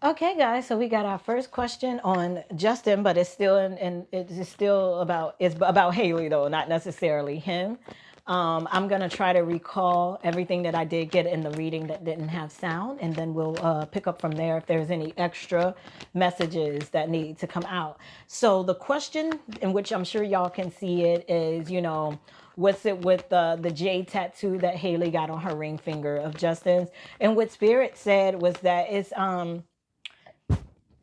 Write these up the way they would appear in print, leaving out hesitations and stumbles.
Okay, guys, so we got our first question on Justin, but it's still it's still about Hailey though, not necessarily him. I'm gonna try to recall everything that I did get in the reading that didn't have sound, and then we'll pick up from there if there's any extra messages that need to come out. So the question, in which I'm sure y'all can see it, is what's it with the J tattoo that Hailey got on her ring finger of Justin's, and what Spirit said was that it's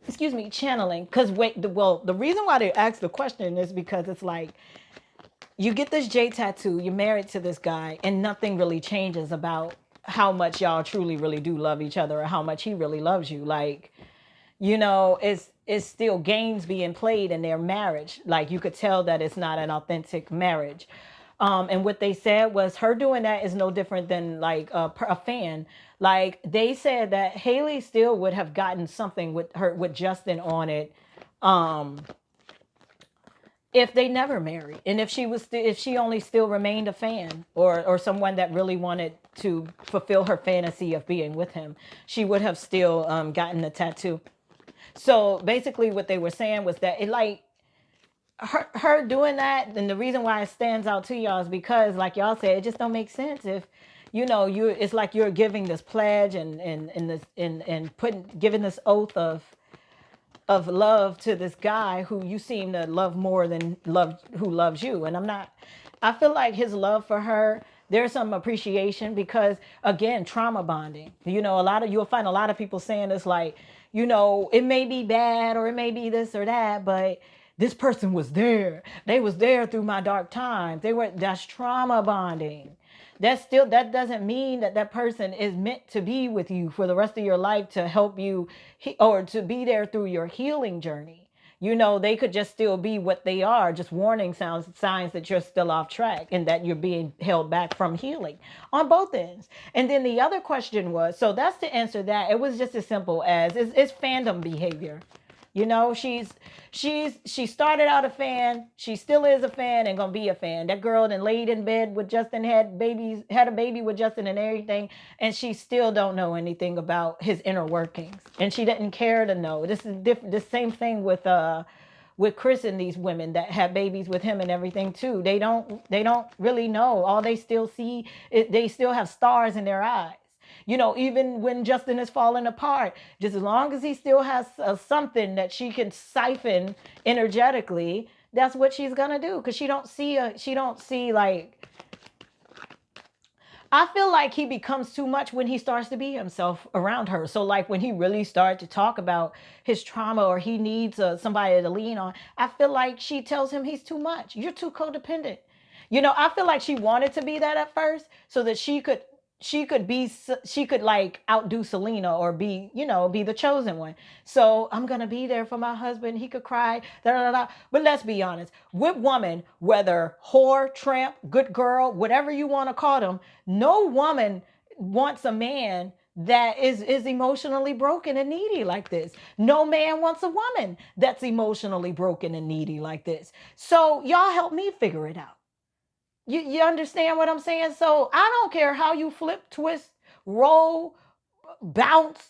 excuse me, channeling. Because the reason why they asked the question is because it's like you get this J tattoo, you're married to this guy, and nothing really changes about how much y'all truly really do love each other or how much he really loves you. Like, it's still games being played in their marriage. Like you could tell that it's not an authentic marriage. And what they said was her doing that is no different than like a fan. Like they said that Hailey still would have gotten something with Justin on it, um, if they never married, and if if she only still remained a fan or someone that really wanted to fulfill her fantasy of being with him, she would have still gotten the tattoo. So basically, what they were saying was that it like her doing that, and the reason why it stands out to y'all is because, like y'all said, it just don't make sense if you it's like you're giving this pledge and this and putting giving this oath of love to this guy who you seem to love more than love who loves you. And I feel like his love for her, there's some appreciation because again, trauma bonding. A lot of you'll find a lot of people saying it's like, it may be bad or it may be this or that, but this person was there. They was there through my dark times. That's trauma bonding. That doesn't mean that that person is meant to be with you for the rest of your life to help you or to be there through your healing journey. They could just still be what they are, just warning signs that you're still off track and that you're being held back from healing on both ends. And then the other question was, so that's to answer that. It was just as simple as it's fandom behavior. She started out a fan. She still is a fan and gonna be a fan. That girl then laid in bed with Justin, had a baby with Justin and everything, and she still don't know anything about his inner workings, and she didn't care to know. This is different. The same thing with Chris and these women that have babies with him and everything too. They don't really know. All they still see is they still have stars in their eyes. Even when Justin is falling apart, just as long as he still has something that she can siphon energetically, that's what she's gonna do. Because she don't see like. I feel like he becomes too much when he starts to be himself around her. So like when he really started to talk about his trauma or he needs somebody to lean on, I feel like she tells him he's too much. You're too codependent. I feel like she wanted to be that at first so that she could like outdo Celena or be the chosen one. So I'm gonna be there for my husband. He could cry, da da da. But let's be honest, with woman, whether whore, tramp, good girl, whatever you want to call them, no woman wants a man that is emotionally broken and needy like this. No man wants a woman that's emotionally broken and needy like this. So y'all help me figure it out. You understand what I'm saying? So I don't care how you flip, twist, roll, bounce,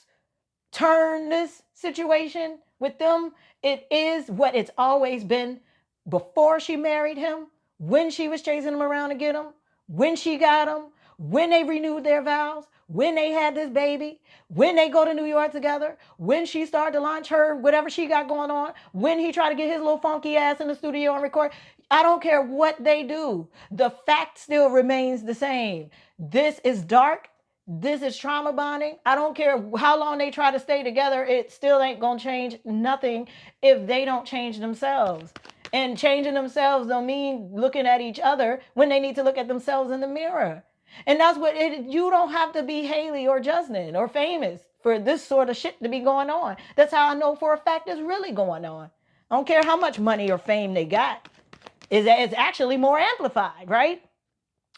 turn this situation with them. It is what it's always been before she married him, when she was chasing him around to get him, when she got him, when they renewed their vows, when they had this baby, when they go to New York together, when she started to launch her whatever she got going on, when he tried to get his little funky ass in the studio and record. I don't care what they do. The fact still remains the same. This is dark. This is trauma bonding. I don't care how long they try to stay together. It still ain't going to change nothing if they don't change themselves. And changing themselves don't mean looking at each other when they need to look at themselves in the mirror. And that's you don't have to be Hailey or Justin or famous for this sort of shit to be going on. That's how I know for a fact it's really going on. I don't care how much money or fame they got. It's actually more amplified, right?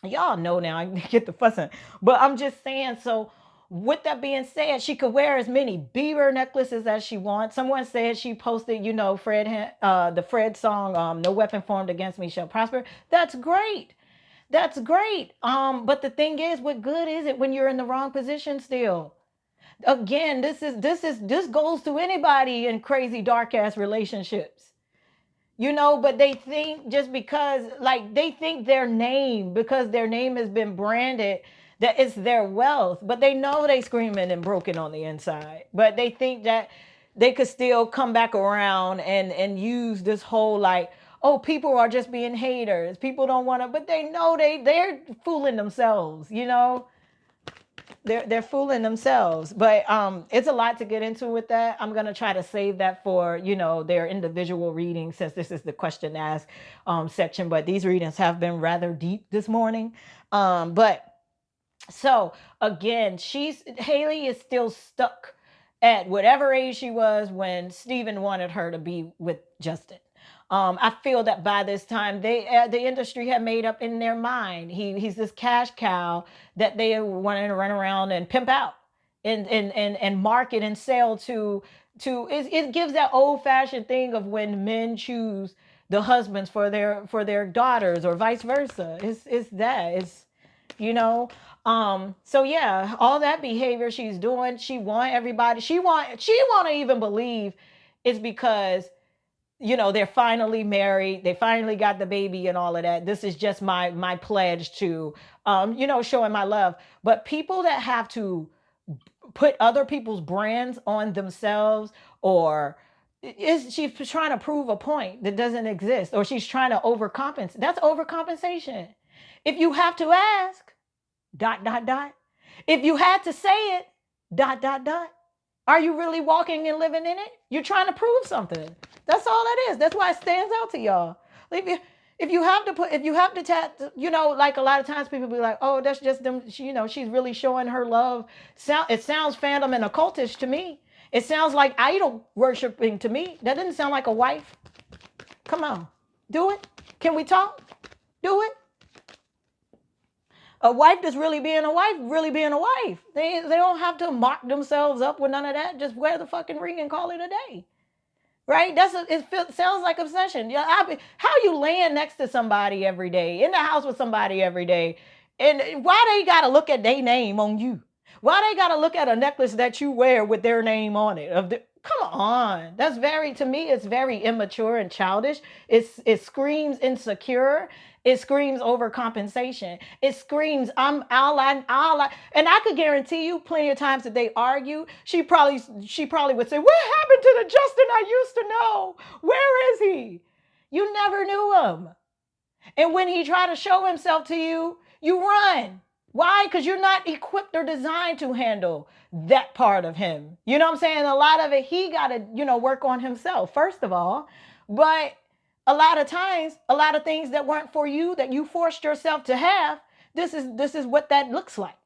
Y'all know now, I get the fussing. But I'm just saying, so with that being said, she could wear as many Bieber necklaces as she wants. Someone said she posted, the Fred song, No Weapon Formed Against Me Shall Prosper. That's great. That's great. But the thing is, what good is it when you're in the wrong position still? Again, this goes to anybody in crazy dark ass relationships. But they think just because, like, they think their name, because their name has been branded, that it's their wealth, but they know they screaming and broken on the inside, but they think that they could still come back around and use this whole, like, oh, people are just being haters, people don't want to, but they know they're fooling themselves. They're fooling themselves. But it's a lot to get into with that. I'm gonna try to save that for their individual readings, since this is the question ask section. But these readings have been rather deep this morning. But so again, Hailey is still stuck at whatever age she was when Steven wanted her to be with Justin. I feel that by this time the industry had made up in their mind he's this cash cow that they wanted to run around and pimp out and market and sell it gives that old fashioned thing of when men choose the husbands for their daughters or vice versa. It's you know so yeah, all that behavior she's doing, she want everybody, she want to even believe it's because they're finally married, they finally got the baby and all of that. This is just my pledge to showing my love. But people that have to put other people's brands on themselves, or she's trying to prove a point that doesn't exist, or she's trying to overcompensate. That's overcompensation. If you have to ask, dot dot dot, if you had to say it, dot dot dot, are you really walking and living in it? You're trying to prove something. That's all that is. That's why it stands out to y'all. Like, if you have to like a lot of times people be like, oh, that's just them. She's really showing her love. It sounds fandom and occultish to me. It sounds like idol worshiping to me. That doesn't sound like a wife. Come on, do it. Can we talk? Do it. A wife that's really being a wife, really being a wife. They don't have to mark themselves up with none of that. Just wear the fucking ring and call it a day. Right? Sounds like obsession. How you laying next to somebody every day, in the house with somebody every day, and why they gotta look at their name on you? Why they gotta look at a necklace that you wear with their name on it? Come on, to me, it's very immature and childish. It screams insecure. It screams overcompensation. It screams and I could guarantee you, plenty of times that they argue, she probably would say, "What happened to the Justin I used to know? Where is he? You never knew him." And when he tried to show himself to you, you run. Why? Because you're not equipped or designed to handle that part of him. You know what I'm saying? A lot of it, he got to, work on himself, first of all. But a lot of times, a lot of things that weren't for you, that you forced yourself to have, this is what that looks like.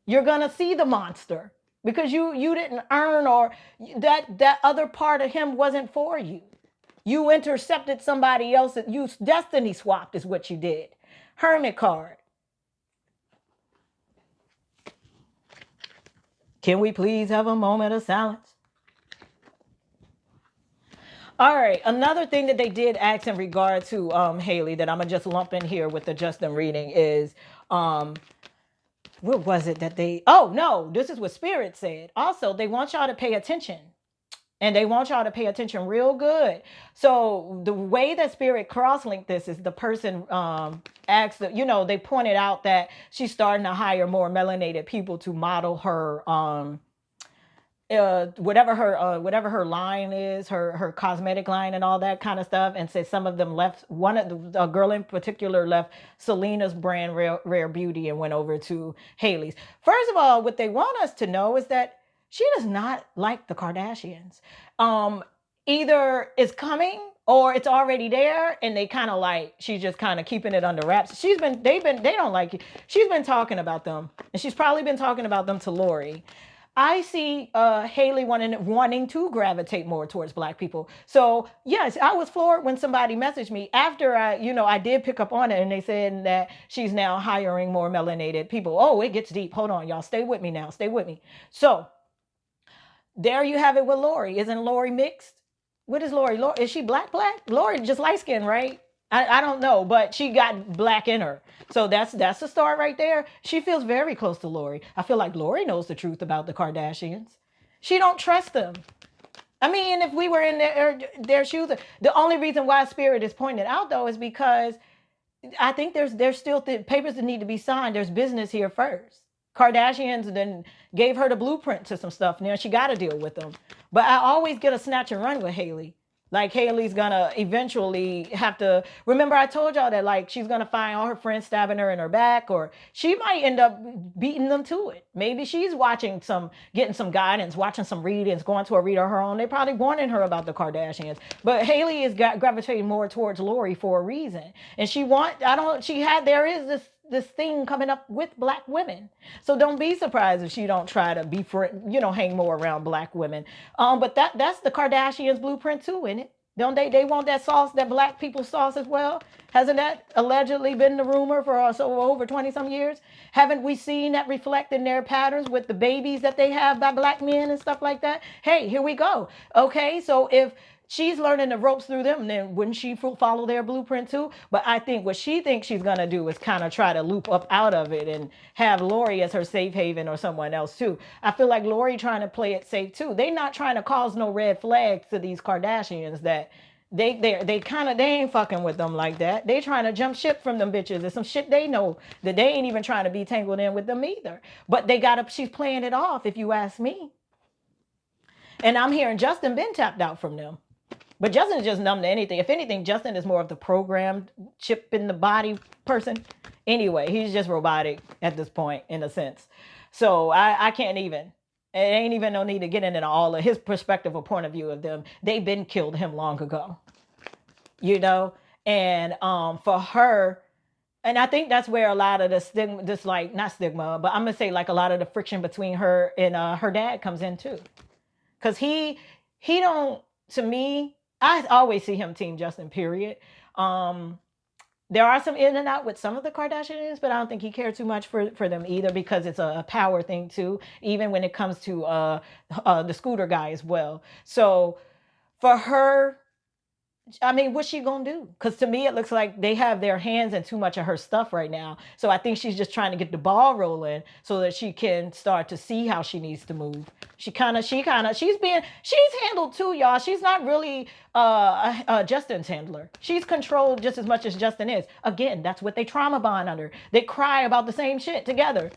You're going to see the monster because you didn't earn, or that other part of him wasn't for you. You intercepted somebody else. You destiny swapped is what you did. Hermit card. Can we please have a moment of silence? All right. Another thing that they did ask in regard to Hailey that I'm gonna just lump in here with the Justin reading is what was it that they? Oh no, this is what Spirit said. Also, they want y'all to pay attention. And they want y'all to pay attention real good. So the way that Spirit cross-linked this is the person asked, they pointed out that she's starting to hire more melanated people to model her whatever her line is, her cosmetic line and all that kind of stuff, and said some of them left. A girl in particular left Selena's brand, Rare Beauty, and went over to Hailey's. First of all, what they want us to know is that she does not like the Kardashians. Either it's coming or it's already there, and they kind of like, she's just kind of keeping it under wraps. They don't like it. She's been talking about them, and she's probably been talking about them to Lori. I see Hailey wanting to gravitate more towards Black people. So yes, I was floored when somebody messaged me after I did pick up on it, and they said that she's now hiring more melanated people. Oh, it gets deep. Hold on, y'all. Stay with me now. Stay with me. So there you have it with Lori. Isn't Lori mixed? What is Lori? Is she black? Lori just light skin, right? I don't know, but she got black in her. So that's the start right there. She feels very close to Lori. I feel like Lori knows the truth about the Kardashians. She don't trust them. I mean, if we were in their shoes, the only reason why Spirit is pointed out though is because I think there's still papers that need to be signed. There's business here first. Kardashians then gave her the blueprint to some stuff. Now she got to deal with them. But I always get a snatch and run with Hailey. Like Hailey's gonna eventually have to remember. I told y'all that like she's gonna find all her friends stabbing her in her back, or she might end up beating them to it. Maybe she's watching getting some guidance, watching some readings, going to a reader of her own. They probably warning her about the Kardashians, but Hailey is gravitating more towards Lori for a reason, and there is this thing coming up with black women. So don't be surprised if she don't try to hang more around black women. But that's the Kardashians blueprint too, isn't it? Don't they want that sauce, that black people sauce as well? Hasn't that allegedly been the rumor for so over 20 some years? Haven't we seen that reflect in their patterns with the babies that they have by black men and stuff like that? Hey, here we go. Okay, so if she's learning the ropes through them, then wouldn't she follow their blueprint too? But I think what she thinks she's gonna do is kind of try to loop up out of it and have Lori as her safe haven or someone else too. I feel like Lori trying to play it safe too. They not trying to cause no red flags to these Kardashians that they ain't fucking with them like that. They trying to jump ship from them bitches. There's some shit they know that they ain't even trying to be tangled in with them either. But she's playing it off if you ask me. And I'm hearing Justin been tapped out from them. But Justin is just numb to anything. If anything, Justin is more of the programmed chip in the body person. Anyway, he's just robotic at this point, in a sense. So I can't even. It ain't even no need to get into all of his perspective or point of view of them. They've been killed him long ago. You know? And for her, and I think that's where a lot of the stigma, this like, not stigma, but I'm going to say like a lot of the friction between her and her dad comes in too. Because he don't, to me, I always see him team Justin, period. There are some in and out with some of the Kardashians, but I don't think he cared too much for them either, because it's a power thing too, even when it comes to the scooter guy as well. So for her, I mean, what's she gonna do? Because to me, it looks like they have their hands in too much of her stuff right now. So I think she's just trying to get the ball rolling so that she can start to see how she needs to move. She's handled too, y'all. She's not really Justin's handler. She's controlled just as much as Justin is. Again, that's what they trauma bond under. They cry about the same shit together.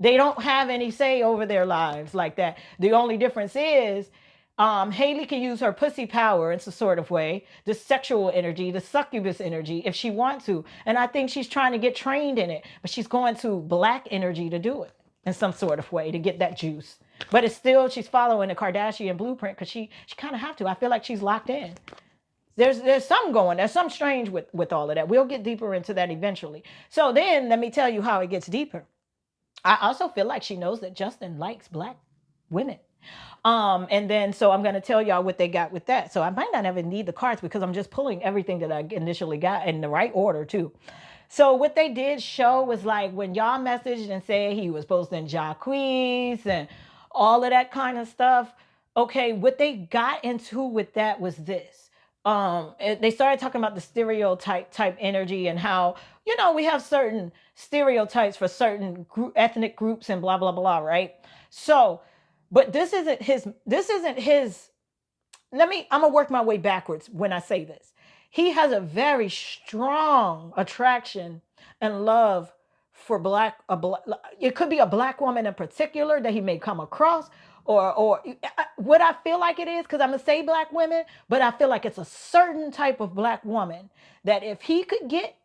They don't have any say over their lives like that. The only difference is Hailey can use her pussy power in some sort of way, the sexual energy, the succubus energy, if she wants to. And I think she's trying to get trained in it, but she's going to black energy to do it in some sort of way to get that juice. But it's still, she's following the Kardashian blueprint because she kind of have to. I feel like she's locked in. There's something going. There's something strange with all of that. We'll get deeper into that eventually. So then let me tell you how it gets deeper. I also feel like she knows that Justin likes black women. And then, so I'm going to tell y'all what they got with that. So I might not even need the cards because I'm just pulling everything that I initially got in the right order too. So what they did show was like when y'all messaged and said he was posting Jacquees and all of that kind of stuff. Okay, what they got into with that was this. They started talking about the stereotype type energy and how, we have certain stereotypes for certain ethnic groups and blah, blah, blah, right? So, but this isn't his, I'm gonna work my way backwards when I say this. He has a very strong attraction and love for it could be a black woman in particular that he may come across, or what I feel like it is, because I'm gonna say black women, but I feel like it's a certain type of black woman that if he could get,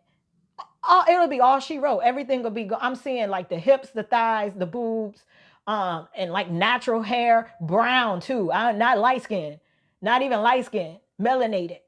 it'll be all she wrote. Everything will be, I'm seeing like the hips, the thighs, the boobs, and like natural hair, brown too. Not light skin, not even light skin, melanated.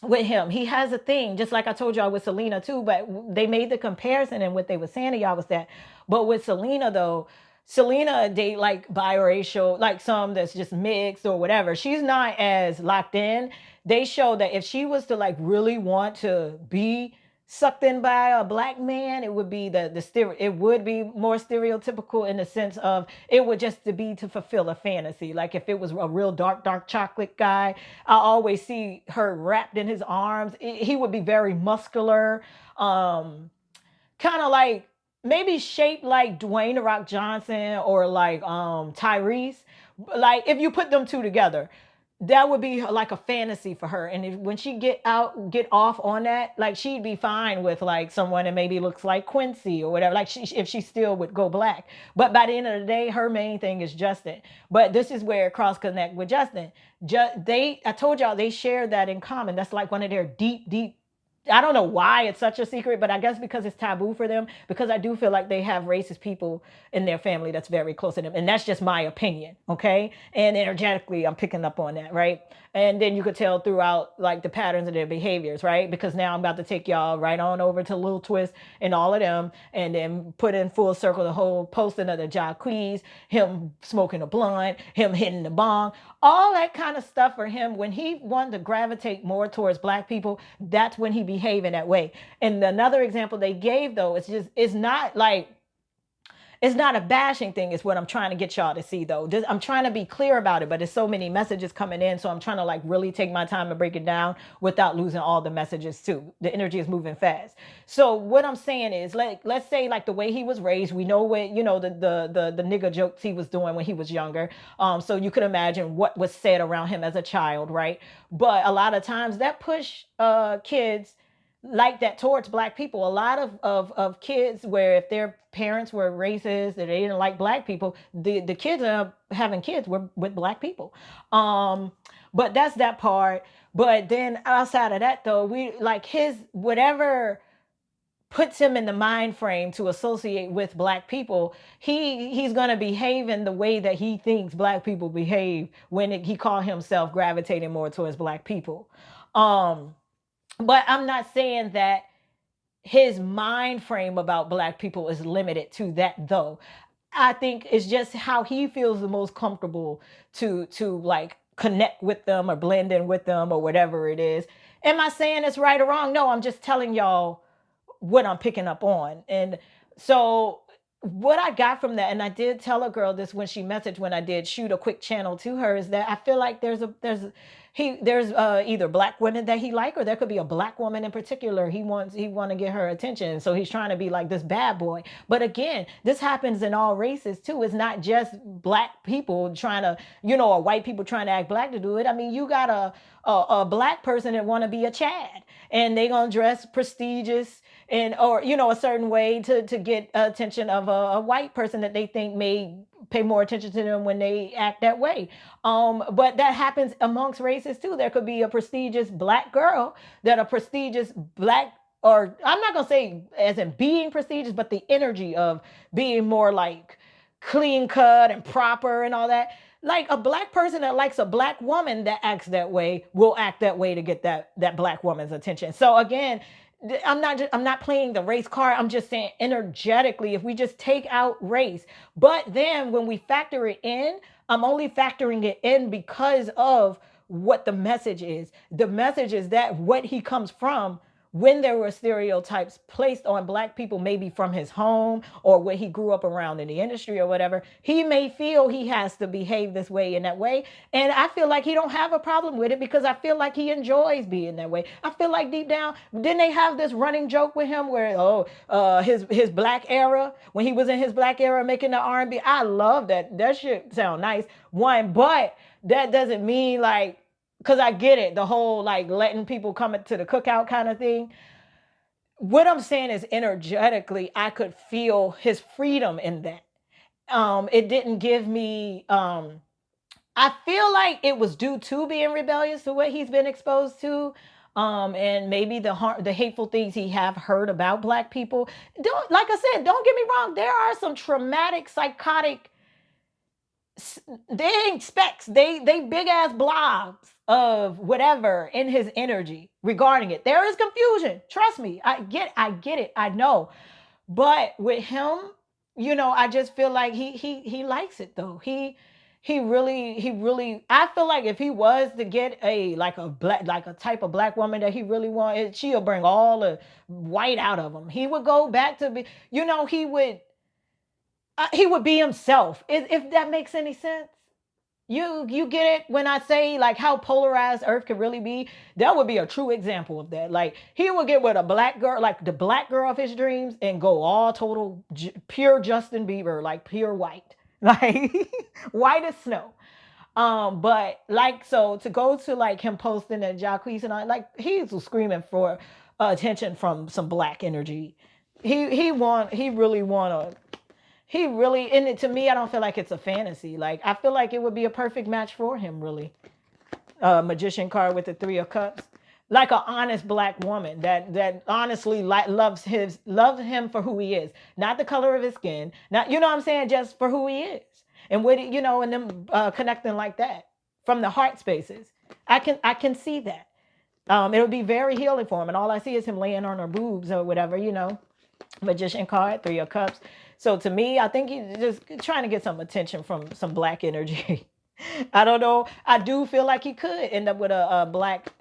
With him, he has a thing, just like I told y'all with Celena too. But they made the comparison, and what they were saying to y'all was that. But with Celena though, Celena date like biracial, like some that's just mixed or whatever. She's not as locked in. They show that if she was to like really want to be sucked in by a black man, it would be it would be more stereotypical in the sense of it would just to be to fulfill a fantasy. Like if it was a real dark chocolate guy, I always see her wrapped in his arms. He would be very muscular, kind of like maybe shaped like Dwayne the Rock Johnson or like Tyrese. Like if you put them two together, that would be like a fantasy for her. And if, when she get off on that, like she'd be fine with like someone that maybe looks like Quincy or whatever. Like if she still would go black. But by the end of the day, her main thing is Justin. But this is where it cross connect with Justin. I told y'all they share that in common. That's like one of their deep. I don't know why it's such a secret, but I guess because it's taboo for them. Because I do feel like they have racist people in their family that's very close to them, and that's just my opinion, okay? And energetically, I'm picking up on that, right? And then you could tell throughout like the patterns of their behaviors, right? Because now I'm about to take y'all right on over to Lil Twist and all of them, and then put in full circle the whole posting of the Jacquees, him smoking a blunt, him hitting the bong, all that kind of stuff for him. When he wanted to gravitate more towards black people, that's when he behave in that way. And another example they gave though, it's not like it's not a bashing thing, is what I'm trying to get y'all to see though. I'm trying to be clear about it, but there's so many messages coming in, so I'm trying to like really take my time to break it down without losing all the messages too. The energy is moving fast. So what I'm saying is, like, let's say like the way he was raised, we know what, you know, the nigga jokes he was doing when he was younger. So you could imagine what was said around him as a child, right? But a lot of times that push kids like that towards black people. A lot of kids, where if their parents were racist or they didn't like black people, the kids are having kids with black people. But that's that part. But then outside of that though, we like his whatever puts him in the mind frame to associate with black people, he's going to behave in the way that he thinks black people behave when he call himself gravitating more towards black people. um but I'm not saying that his mind frame about black people is limited to that though. I think it's just how he feels the most comfortable to like connect with them or blend in with them or whatever it is. Am I saying it's right or wrong? No, I'm just telling y'all what I'm picking up on. And so what I got from that, and I did tell a girl this when she messaged, when I did shoot a quick channel to her, is that I feel like there's either black women that he like, or there could be a black woman in particular he want to get her attention, so he's trying to be like this bad boy. But again, this happens in all races too. It's not just black people trying to, you know, or white people trying to act black to do it. I mean, you got a black person that want to be a Chad, and they gonna dress prestigious and, or you know, a certain way to get attention of a white person that they think may pay more attention to them when they act that way. But that happens amongst races too. There could be a prestigious black girl that a prestigious black, or I'm not gonna say as in being prestigious, but the energy of being more like clean cut and proper and all that. Like a black person that likes a black woman that acts that way will act that way to get that black woman's attention. So again, I'm not playing the race card. I'm just saying energetically, if we just take out race, but then when we factor it in, I'm only factoring it in because of what the message is. The message is that what he comes from, when there were stereotypes placed on black people, maybe from his home or what he grew up around in the industry or whatever, he may feel he has to behave this way in that way. And I feel like he don't have a problem with it, because I feel like he enjoys being that way. I feel like deep down, didn't they have this running joke with him where, his black era, when he was in his black era making the R&B? I love that. That shit sound nice. One, but that doesn't mean like, because I get it, the whole like letting people come to the cookout kind of thing. What I'm saying is energetically, I could feel his freedom in that. It didn't give me, I feel like it was due to being rebellious to what he's been exposed to. And maybe the hateful things he have heard about black people. Don't, like I said, don't get me wrong. There are some traumatic, psychotic, they ain't specks. They big ass blobs of whatever in his energy regarding it. There is confusion. Trust me. I get it. I know. But with him, you know, I just feel like he likes it though. he really, I feel like if he was to get a like a black, like a type of black woman that he really wanted, she'll bring all the white out of him. He would go back to be, he would be himself. If that makes any sense. You get it when I say like how polarized Earth could really be? That would be a true example of that. Like he would get with a black girl, like the black girl of his dreams, and go all total pure Justin Bieber, like pure white, like white as snow. But like so to go to like him posting that Jacquees and I like he's screaming for attention from some black energy. He really want to he really, and it, to me, I don't feel like it's a fantasy. Like, I feel like it would be a perfect match for him, really. Magician card with the Three of Cups. Like an honest black woman that honestly loves him for who he is, not the color of his skin, not you know what I'm saying, just for who he is, and what and them connecting like that from the heart spaces. I can see that. It would be very healing for him, and all I see is him laying on her boobs or whatever. Magician card, Three of Cups. So to me, I think he's just trying to get some attention from some black energy. I don't know. I do feel like he could end up with a black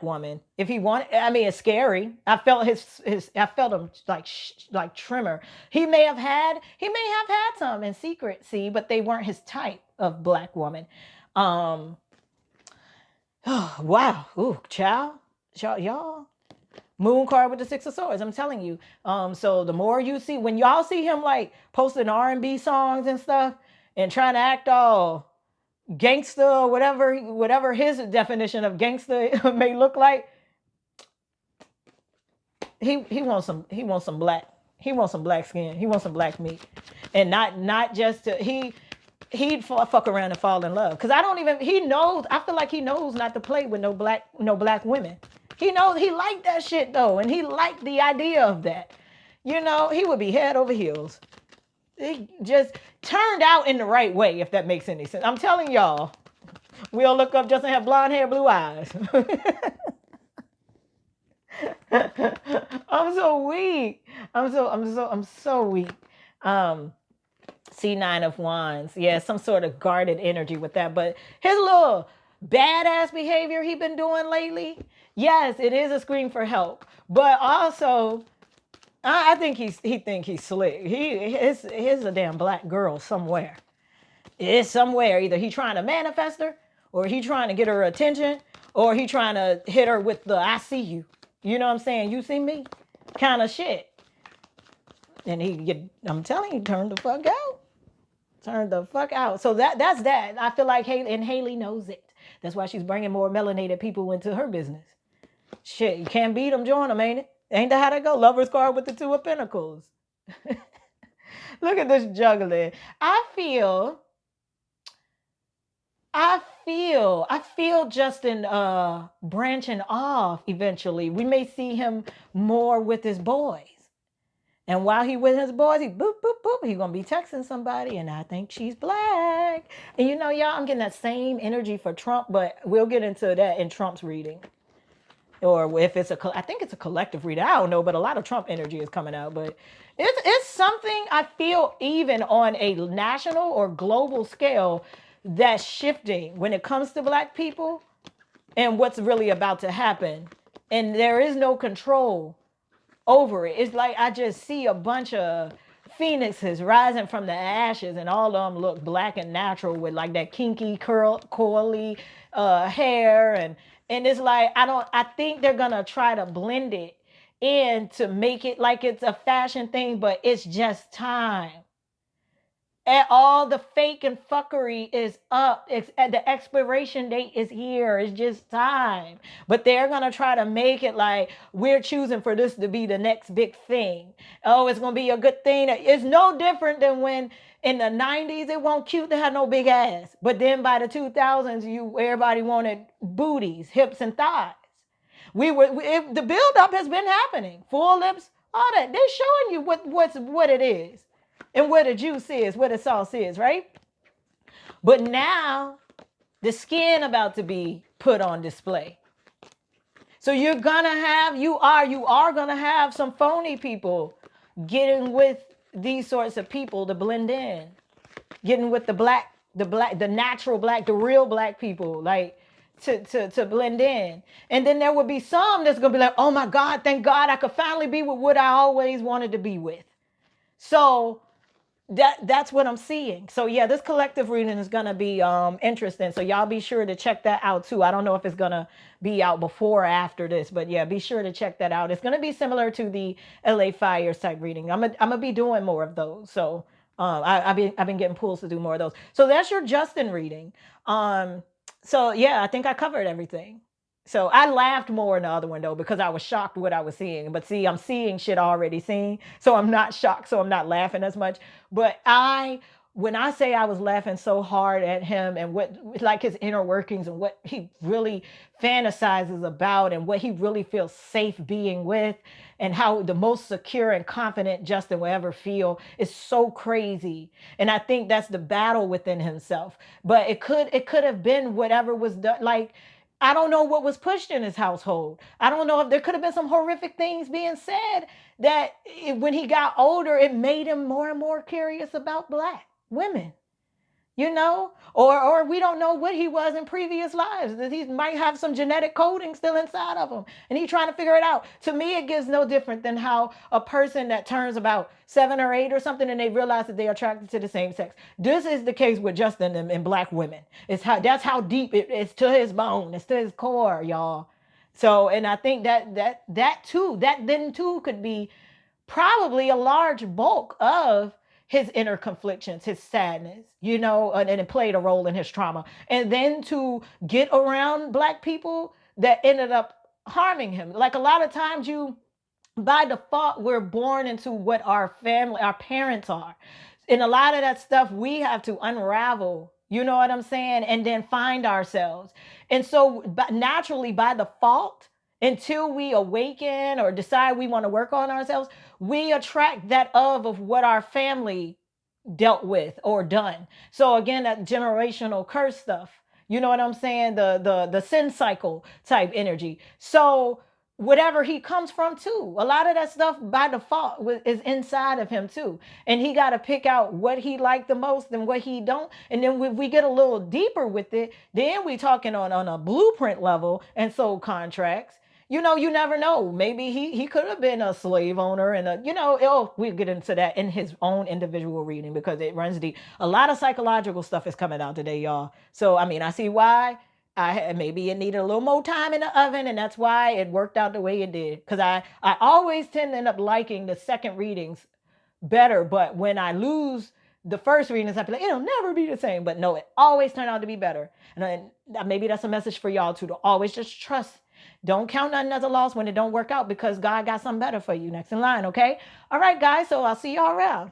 woman if he wanted. I mean, it's scary. I felt I felt him like trimmer. He may have had some in secret, see, but they weren't his type of black woman. Um, oh, wow. Ooh, child, y'all. Moon card with the Six of Swords. I'm telling you. So the more you see, when y'all see him like posting R&B songs and stuff, and trying to act all gangster or whatever his definition of gangster may look like, he wants some black skin. He wants some black meat, and not just to he'd fuck around and fall in love. Because I don't even he knows. I feel like he knows not to play with no black women. He knows he liked that shit though, and he liked the idea of that. He would be head over heels. It just turned out in the right way, if that makes any sense. I'm telling y'all, we'll look up Justin have blonde hair, blue eyes. I'm so weak. I'm so weak. Um, C9 of Wands. Yeah, some sort of guarded energy with that. But his little badass behavior he been doing lately, yes, it is a scream for help. But also, I think he think he's slick. He's a damn black girl somewhere. It's somewhere. Either he trying to manifest her, or he trying to get her attention, or he trying to hit her with the "I see you." You know what I'm saying? You see me, kind of shit. And I'm telling you, turn the fuck out. Turn the fuck out. So that's that. I feel like Hailey knows it. That's why she's bringing more melanated people into her business. Shit, you can't beat them, join them, ain't it? Ain't that how that go? Lover's card with the Two of Pentacles. Look at this juggling. I feel Justin branching off eventually. We may see him more with his boys. And while he with his boys, he boop, boop, boop. He gonna be texting somebody, and I think she's black. And y'all, I'm getting that same energy for Trump, but we'll get into that in Trump's reading. Or if I think it's a collective reading. I don't know, but a lot of Trump energy is coming out. But it's something I feel even on a national or global scale that's shifting when it comes to black people and what's really about to happen. And there is no control over it. It's like I just see a bunch of phoenixes rising from the ashes, and all of them look black and natural with like that kinky coily hair, and it's like I think they're gonna try to blend it in to make it like it's a fashion thing, but it's just time. And all the fake and fuckery is up. The expiration date is here. It's just time. But they're going to try to make it like we're choosing for this to be the next big thing. Oh, it's going to be a good thing. It's no different than when in the 90s it wasn't cute to have no big ass. But then by the 2000s, everybody wanted booties, hips, and thighs. The buildup has been happening. Full lips, all that. They're showing you what it is. And where the juice is, where the sauce is, right? But now the skin about to be put on display. So you are gonna have some phony people getting with these sorts of people to blend in, getting with the black the natural black, the real black people, like to blend in. And then there would be some that's gonna be like, oh my God, thank God I could finally be with what I always wanted to be with. So that's what I'm seeing. So yeah, this collective reading is gonna be interesting. So y'all be sure to check that out too. I don't know if it's gonna be out before or after this, but yeah, be sure to check that out. It's gonna be similar to the LA Fires type reading. I'm gonna be doing more of those. So I've been getting pulls to do more of those. So that's your Justin reading. Um, so yeah, I think I covered everything. So I laughed more in the other one though because I was shocked what I was seeing. But see, I'm seeing shit already seen, so I'm not shocked. So I'm not laughing as much. But when I say I was laughing so hard at him and what like his inner workings and what he really fantasizes about and what he really feels safe being with and how the most secure and confident Justin will ever feel is so crazy. And I think that's the battle within himself. But it could have been whatever was done. Like I don't know what was pushed in his household. I don't know if there could have been some horrific things being said that when he got older, it made him more and more curious about black women, or we don't know what he was in previous lives. That he might have some genetic coding still inside of him, and he's trying to figure it out. To me, it gives no different than how a person that turns about 7 or 8 or something, and they realize that they are attracted to the same sex. This is the case with Justin and black women. That's how deep it's to his bone. It's to his core, y'all. So, and I think that then too could be probably a large bulk of his inner conflictions, his sadness, and it played a role in his trauma. And then to get around black people that ended up harming him. Like a lot of times by default, we're born into what our parents are. And a lot of that stuff we have to unravel, you know what I'm saying? And then find ourselves. And so naturally, by default, until we awaken or decide we want to work on ourselves, we attract that of what our family dealt with or done. So again, that generational curse stuff. You know what I'm saying? The sin cycle type energy. So whatever he comes from too, a lot of that stuff by default is inside of him too, and he got to pick out what he liked the most and what he don't. And then we get a little deeper with it, then we talking on a blueprint level and soul contracts. You never know. Maybe he could have been a slave owner and we'll get into that in his own individual reading because it runs deep. A lot of psychological stuff is coming out today, y'all. So I mean, I see why. Maybe it needed a little more time in the oven, and that's why it worked out the way it did. Because I always tend to end up liking the second readings better, but when I lose the first readings, I feel like it'll never be the same. But no, it always turned out to be better. And maybe that's a message for y'all too, to always just trust. Don't count nothing as a loss when it don't work out because God got something better for you next in line, okay? All right, guys, so I'll see y'all around.